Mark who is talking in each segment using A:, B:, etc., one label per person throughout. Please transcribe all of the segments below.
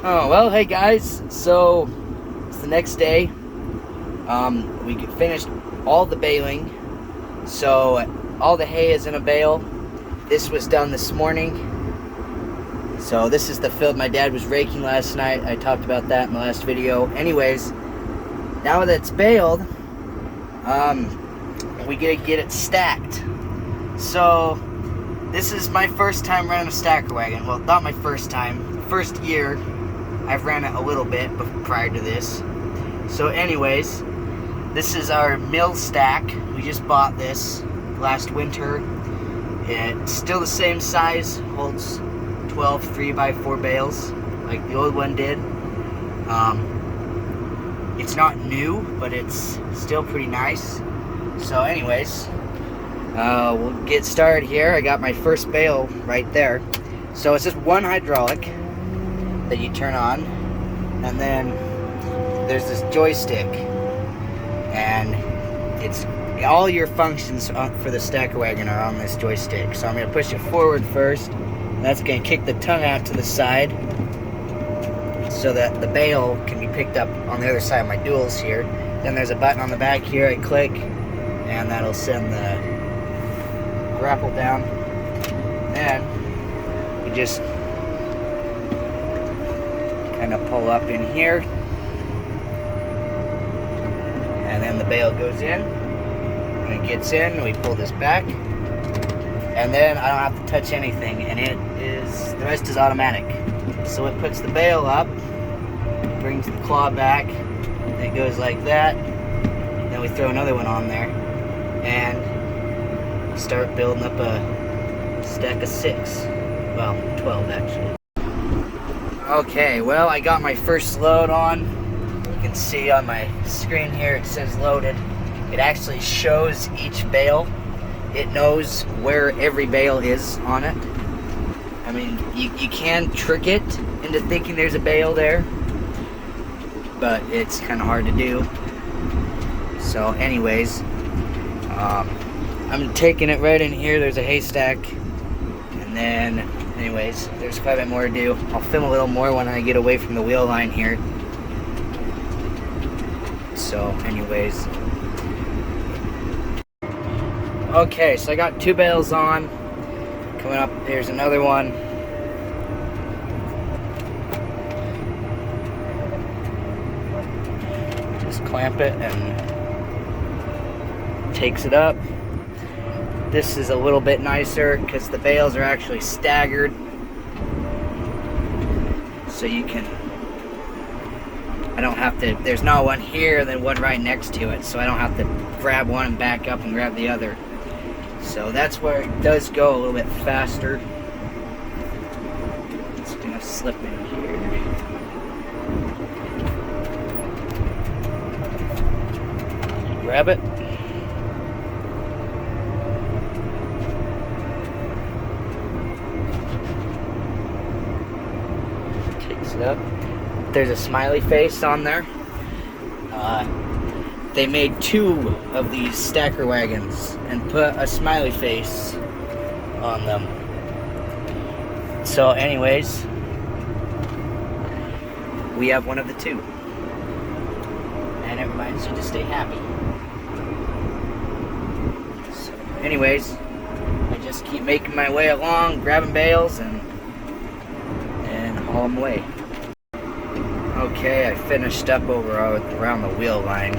A: Oh, well, hey guys, so it's the next day. We finished all the baling, so all the hay is in a bale. This was done this morning. So this is the field my dad was raking last night. I talked about that in the last video. Anyways, now that it's baled, we gotta get it stacked. So this is my first time running a stacker wagon. Well, not my first time. First year. I've ran it a little bit prior to this. So anyways, this is our Mil-Stak. We just bought this last winter. It's still the same size, holds 12 3x4 bales like the old one did. It's not new, but it's still pretty nice. So anyways, we'll get started here. I got my first bale right there. So it's just one hydraulic that you turn on, and then there's this joystick, and it's all your functions for the stacker wagon are on this joystick. So I'm going to push it forward first. That's going to kick the tongue out to the side so that the bale can be picked up on the other side of my duals here. Then there's a button on the back here. I click, and that'll send the grapple down. Then you just kind of pull up in here, and then the bale goes in. When it gets in, we pull this back, and then I don't have to touch anything, and the rest is automatic. So it puts the bale up, brings the claw back, and it goes like that. Then we throw another one on there, and start building up a stack of 6. Well, 12 actually. Okay, well, I got my first load on. You can see on my screen here it says loaded. It actually shows each bale. It knows where every bale is on it. I mean, you can trick it into thinking there's a bale there, but it's kind of hard to do. So anyways, I'm taking it right in here. There's a haystack, and then anyways, there's quite a bit more to do. I'll film a little more when I get away from the wheel line here. So anyways, okay, so I got 2 bales on. Coming up, there's another one. Just clamp it and takes it up. This is a little bit nicer because the bales are actually staggered. So you can, I don't have to, there's not one here and then one right next to it. So I don't have to grab one and back up and grab the other. So that's where it does go a little bit faster. It's gonna slip in here. Grab it. Takes it up. There's a smiley face on there. They made 2 of these stacker wagons and put a smiley face on them. So anyways, we have one of the 2. And it reminds you to stay happy. So anyways, I just keep making my way along, grabbing bales and haul them away. Okay, I finished up around the wheel line.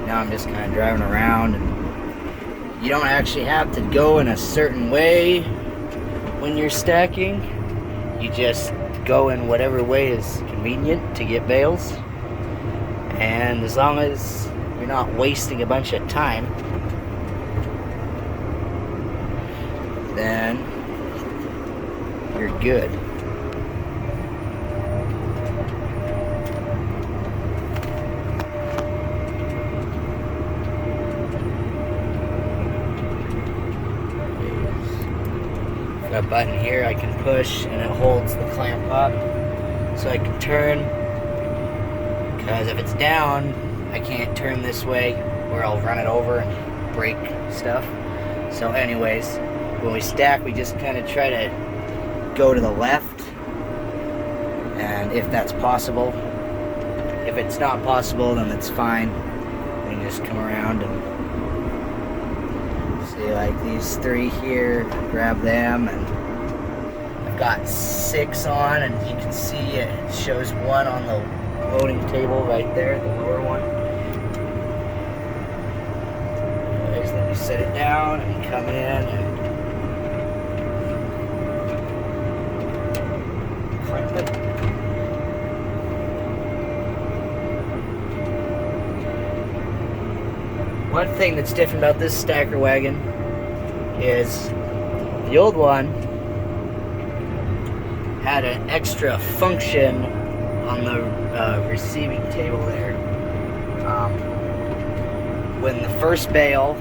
A: Now I'm just kind of driving around, and you don't actually have to go in a certain way when you're stacking. You just go in whatever way is convenient to get bales, and as long as you're not wasting a bunch of time, then you're good. A button here I can push, and it holds the clamp up so I can turn, because if it's down I can't turn this way or I'll run it over and break stuff. So anyways, when we stack we just kind of try to go to the left and if that's possible. If it's not possible, then it's fine. You can just come around and see, like these 3 here, grab them, and I've got 6 on, and you can see it shows 1 on the loading table right there, the lower one. Anyways, then you set it down and you come in and clamp it. One thing that's different about this stacker wagon is the old one had an extra function on the receiving table there. When the first bale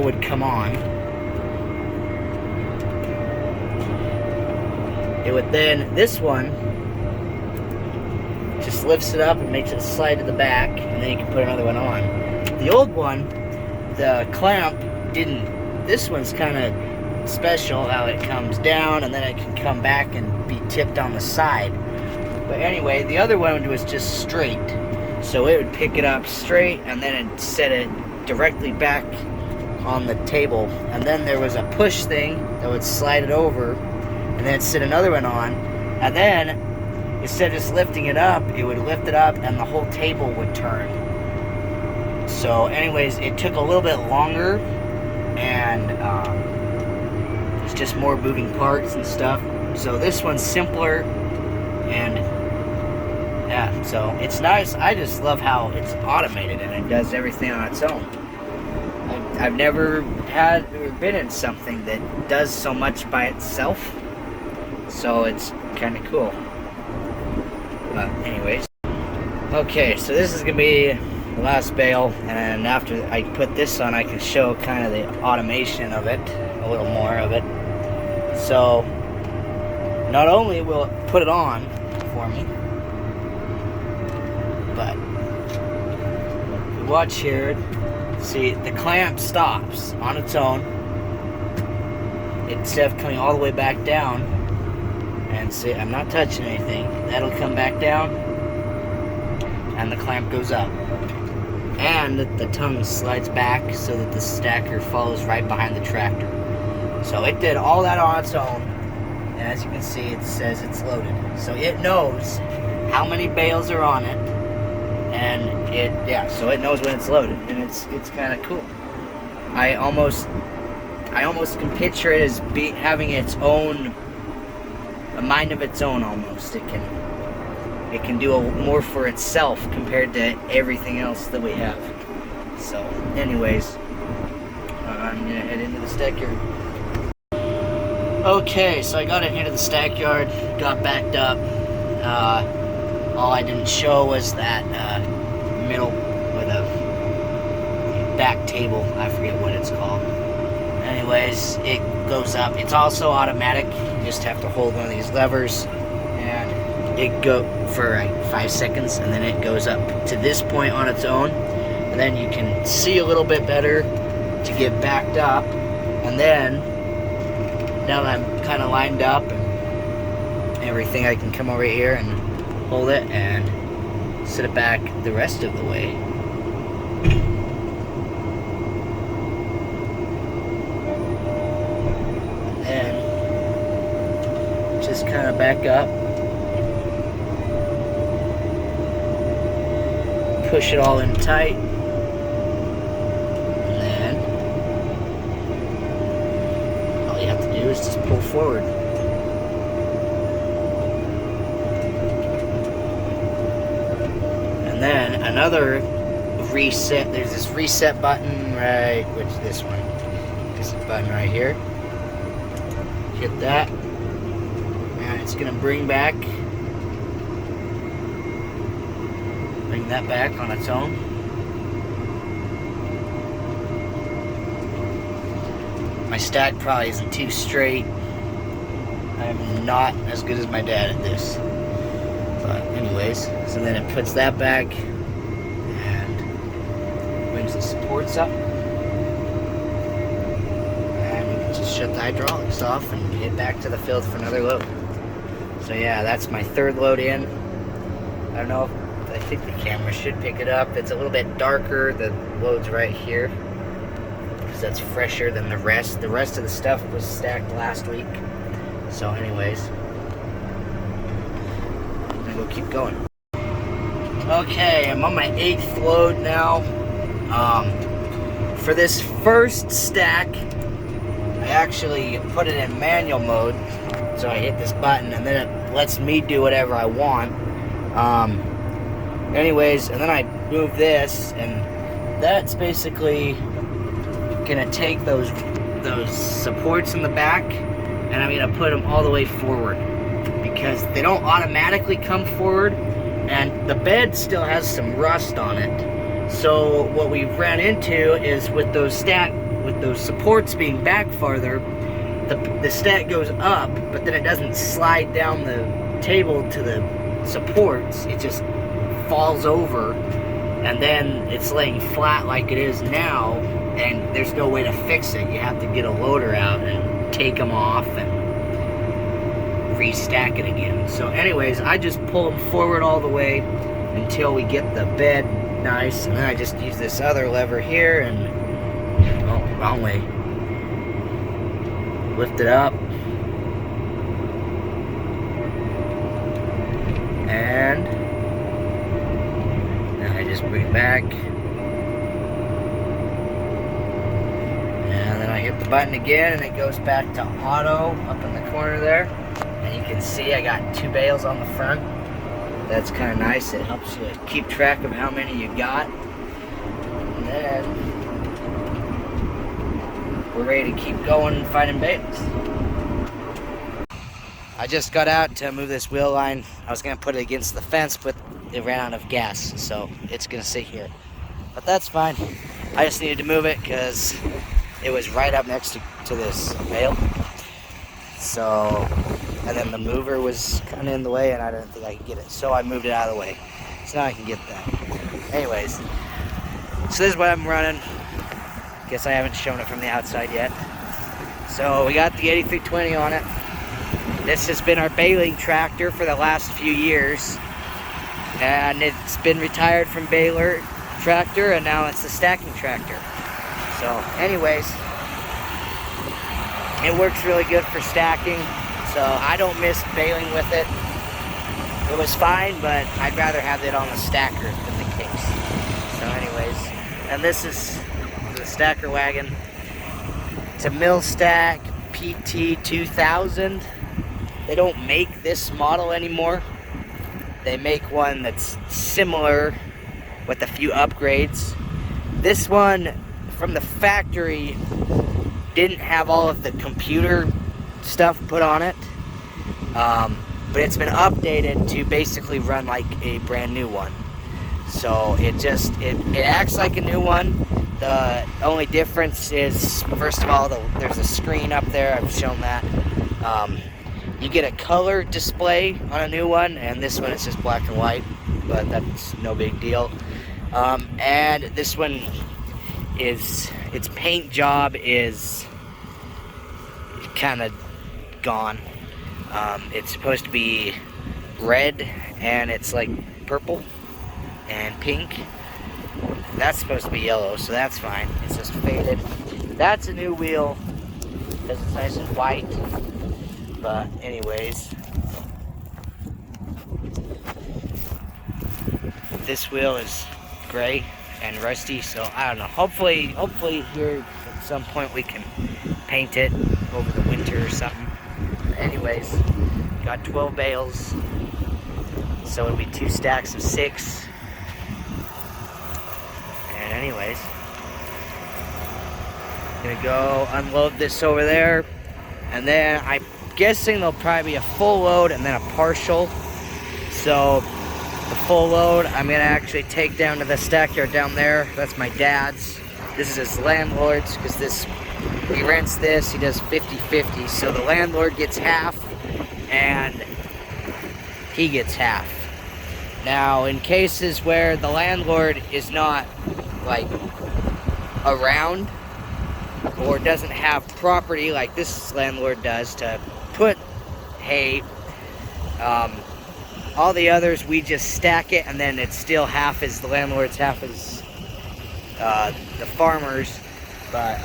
A: would come on, it would then, this one just lifts it up and makes it slide to the back, and then you can put another one on. The old one, the clamp didn't. This one's kind of special, how it comes down and then it can come back and be tipped on the side. But anyway, the other one was just straight, so it would pick it up straight and then it'd set it directly back on the table, and then there was a push thing that would slide it over and then sit another one on, and then instead of just lifting it up, it would lift it up and the whole table would turn. So anyways, it took a little bit longer, and it's just more moving parts and stuff. So this one's simpler, and yeah, so it's nice. I just love how it's automated and it does everything on its own. I've never been in something that does so much by itself, so it's kind of cool. But anyways, okay, so this is gonna be the last bale, and after I put this on, I can show kind of the automation of it, a little more of it. So not only will it put it on for me, but if you watch here, see, the clamp stops on its own instead of coming all the way back down. And see, I'm not touching anything. That'll come back down, and the clamp goes up. And the tongue slides back so that the stacker follows right behind the tractor. So it did all that on its own, and as you can see, it says it's loaded. So it knows how many bales are on it, and so it knows when it's loaded, and it's kind of cool. I almost can picture it as having its own, a mind of its own almost. It can do more for itself compared to everything else that we have. So anyways, I'm gonna head into the stackyard. Okay, so I got in here to the stackyard, got backed up. All I didn't show was that middle, or the back table, I forget what it's called. Anyways, it goes up. It's also automatic. You just have to hold one of these levers, and it go for like 5 seconds, and then it goes up to this point on its own, and then you can see a little bit better to get backed up. And then now that I'm kind of lined up and everything, I can come over here and hold it and set it back the rest of the way. And then just kind of back up, push it all in tight, and then all you have to do is just pull forward. And then another reset, there's this reset button, right, this one, this button right here. Hit that, and it's gonna bring that back on its own. My stack probably isn't too straight. I'm not as good as my dad at this. But anyways, so then it puts that back and brings the supports up. shut the hydraulics off and head back to the field for another load. So yeah, that's my third load in. I don't know if, I think the camera should pick it up. It's a little bit darker. The load's right here because that's fresher than the rest. The rest of the stuff was stacked last week. So anyways, I'm gonna go keep going. Okay, I'm on my 8th load now. For this first stack, I actually put it in manual mode. So I hit this button and then it lets me do whatever I want. Anyways, and then I move this, and that's basically gonna take those supports in the back, and I'm gonna put them all the way forward because they don't automatically come forward, and the bed still has some rust on it. So what we ran into is with those supports being back farther, the stack goes up, but then it doesn't slide down the table to the supports. It just falls over, and then it's laying flat like it is now, and there's no way to fix it. You have to get a loader out and take them off and restack it again. So anyways, I just pull them forward all the way until we get the bed nice, and then I just use this other lever here and, oh, wrong way, lift it up, and then I just bring it back, and then I hit the button again and it goes back to auto up in the corner there, and you can see I got 2 bales on the front. That's kind of nice. It helps you keep track of how many you got, and then we're ready to keep going and finding bales. I just got out to move this wheel line. I was gonna put it against the fence, but it ran out of gas, so it's gonna sit here. But that's fine. I just needed to move it because it was right up next to this bale. So, and then the mover was kind of in the way, and I didn't think I could get it, so I moved it out of the way. So now I can get that. Anyways, so this is what I'm running. Guess I haven't shown it from the outside yet. So we got the 8320 on it. This has been our baling tractor for the last few years, and it's been retired from baler tractor, and now it's the stacking tractor. So anyways, it works really good for stacking, so I don't miss baling with it. It was fine, but I'd rather have it on the stacker than the case. So anyways, and this is the stacker wagon. It's a Mil-Stak PT 2000. They don't make this model anymore. They make one that's similar with a few upgrades. This one from the factory didn't have all of the computer stuff put on it, but it's been updated to basically run like a brand new one. So it acts like a new one. The only difference is, first of all, there's a screen up there. I've shown that. You get a color display on a new one, and this one is just black and white, but that's no big deal. And this one its paint job is kind of gone. It's supposed to be red, and it's like purple and pink. That's supposed to be yellow, so that's fine. It's just faded. That's a new wheel because it's nice and white. But anyways, this wheel is gray and rusty, so I don't know. Hopefully here at some point we can paint it over the winter or something. But anyways, got 12 bales, so it'll be 2 stacks of 6. And anyways, gonna go unload this over there, and then I'm guessing there'll probably be a full load and then a partial. So the full load I'm gonna actually take down to the stackyard down there. That's my dad's. This is his landlord's, because he rents this. He does 50-50, so the landlord gets half and he gets half. Now, in cases where the landlord is not like around, or doesn't have property like this landlord does to put hay. All the others, we just stack it, and then it's still half is the landlord's, half is the farmer's. But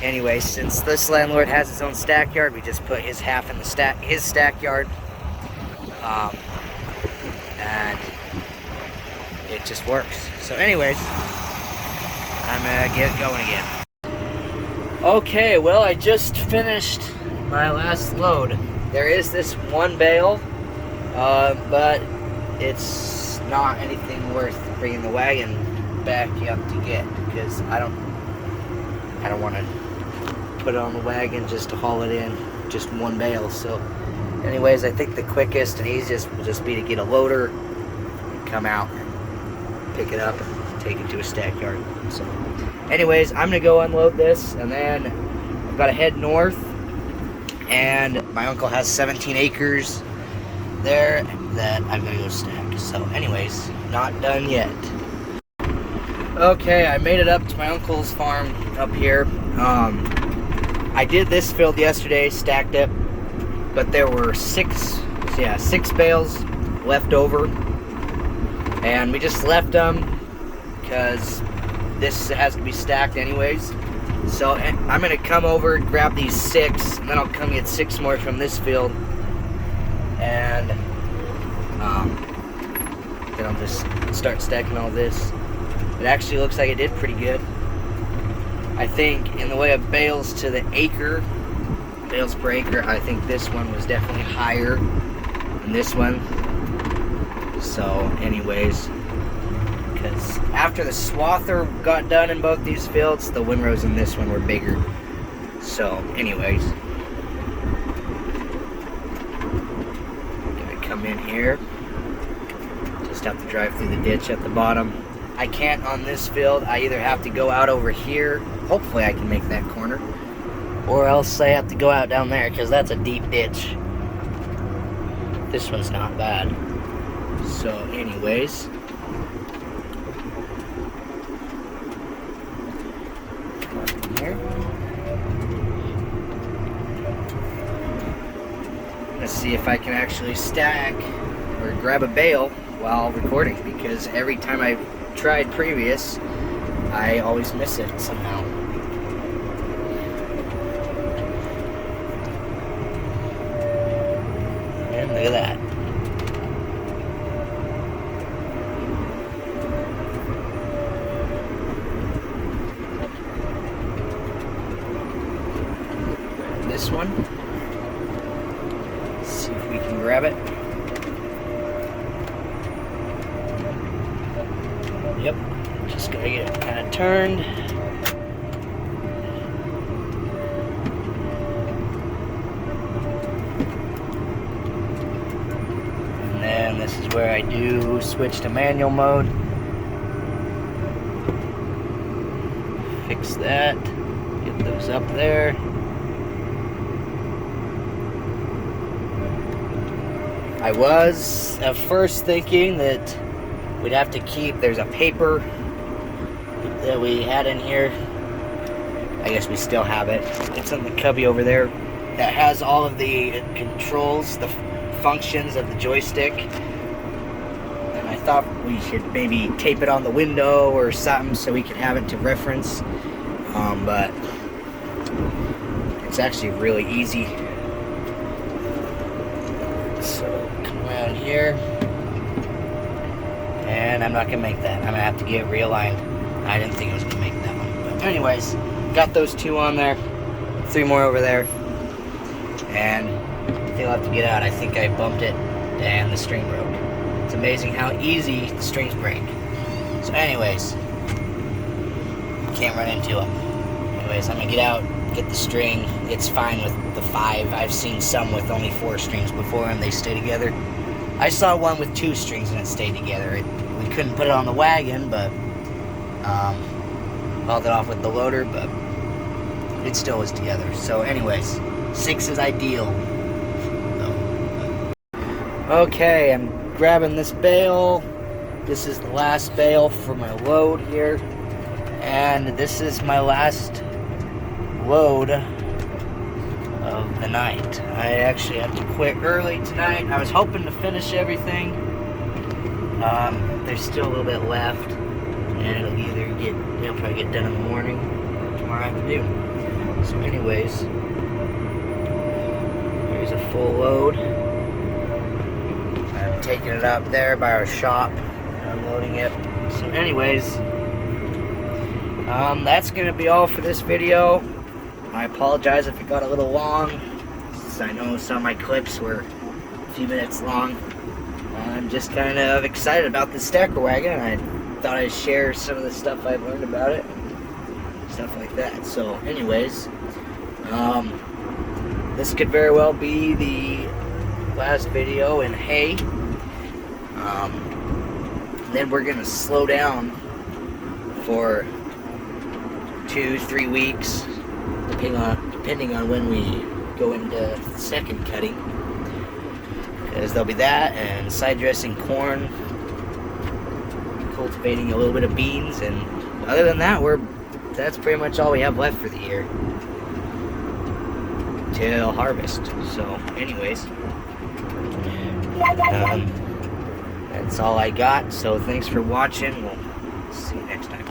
A: anyway, since this landlord has his own stack yard, we just put his half in the his stack yard, and it just works. So anyways, I'm gonna get going again. Okay, well, I just finished my last load. There is this one bale, but it's not anything worth bringing the wagon back up to get, because I don't want to put it on the wagon just to haul it in, just one bale. So anyways, I think the quickest and easiest will just be to get a loader and come out and pick it up and take it to a stack yard. So anyways, I'm gonna go unload this, and then I've got to head north, and my uncle has 17 acres there that I'm gonna go stack. So anyways, not done yet. Okay, I made it up to my uncle's farm up here. I did this field yesterday, stacked it, but there were six bales left over, and we just left them because this has to be stacked anyways. So I'm gonna come over and grab these 6, and then I'll come get 6 more from this field, and then I'll just start stacking all this. It actually looks like it did pretty good. I think in the way of bales to the acre, bales per acre, I think this one was definitely higher than this one. So anyways, because after the swather got done in both these fields, the windrows in this one were bigger. So anyways, gonna come in here, just have to drive through the ditch at the bottom. I can't on this field. I either have to go out over here, hopefully I can make that corner, or else I have to go out down there, because that's a deep ditch. This one's not bad. So anyways, here. Let's see if I can actually stack or grab a bale while recording, because every time I've tried previous, I always miss it somehow. And look at that. This one. Let's see if we can grab it. Yep, just gotta get it kind of turned. And then this is where I do switch to manual mode. Fix that, get those up there. I was at first thinking that we'd have to keep, there's a paper that we had in here. I guess we still have it. It's in the cubby over there that has all of the controls, the functions of the joystick. And I thought we should maybe tape it on the window or something so we could have it to reference. But it's actually really easy. So come around here. And I'm not gonna make that. I'm gonna have to get realigned. I didn't think I was gonna make that one. But anyways, got those 2 on there, 3 more over there. And I think I'll have to get out. I think I bumped it and the string broke. It's amazing how easy the strings break. So anyways, can't run into them. Anyways, I'm gonna get out, get the string. It's fine with the 5. I've seen some with only 4 strings before and they stay together. I saw one with 2 strings and it stayed together. We couldn't put it on the wagon, but hauled it off with the loader, but it still was together. So anyways, 6 is ideal. Okay, I'm grabbing this bale. This is the last bale for my load here. And this is my last load of the night. I actually have to quit early tonight. I was hoping to finish everything. There's still a little bit left, and it'll probably get done in the morning or tomorrow afternoon. So anyways, here's a full load. I'm taking it up there by our shop, unloading it. So anyways, that's gonna be all for this video. I apologize if it got a little long, since I know some of my clips were a few minutes long. I'm just kind of excited about the stacker wagon. I thought I'd share some of the stuff I've learned about it, and stuff like that. So anyways, this could very well be the last video in hay. Then we're gonna slow down for 2-3 weeks, depending on when we go into second cutting, because there'll be that and side dressing corn, cultivating a little bit of beans, and other than that, that's pretty much all we have left for the year till harvest. So anyways, that's all I got. So thanks for watching. We'll see you next time.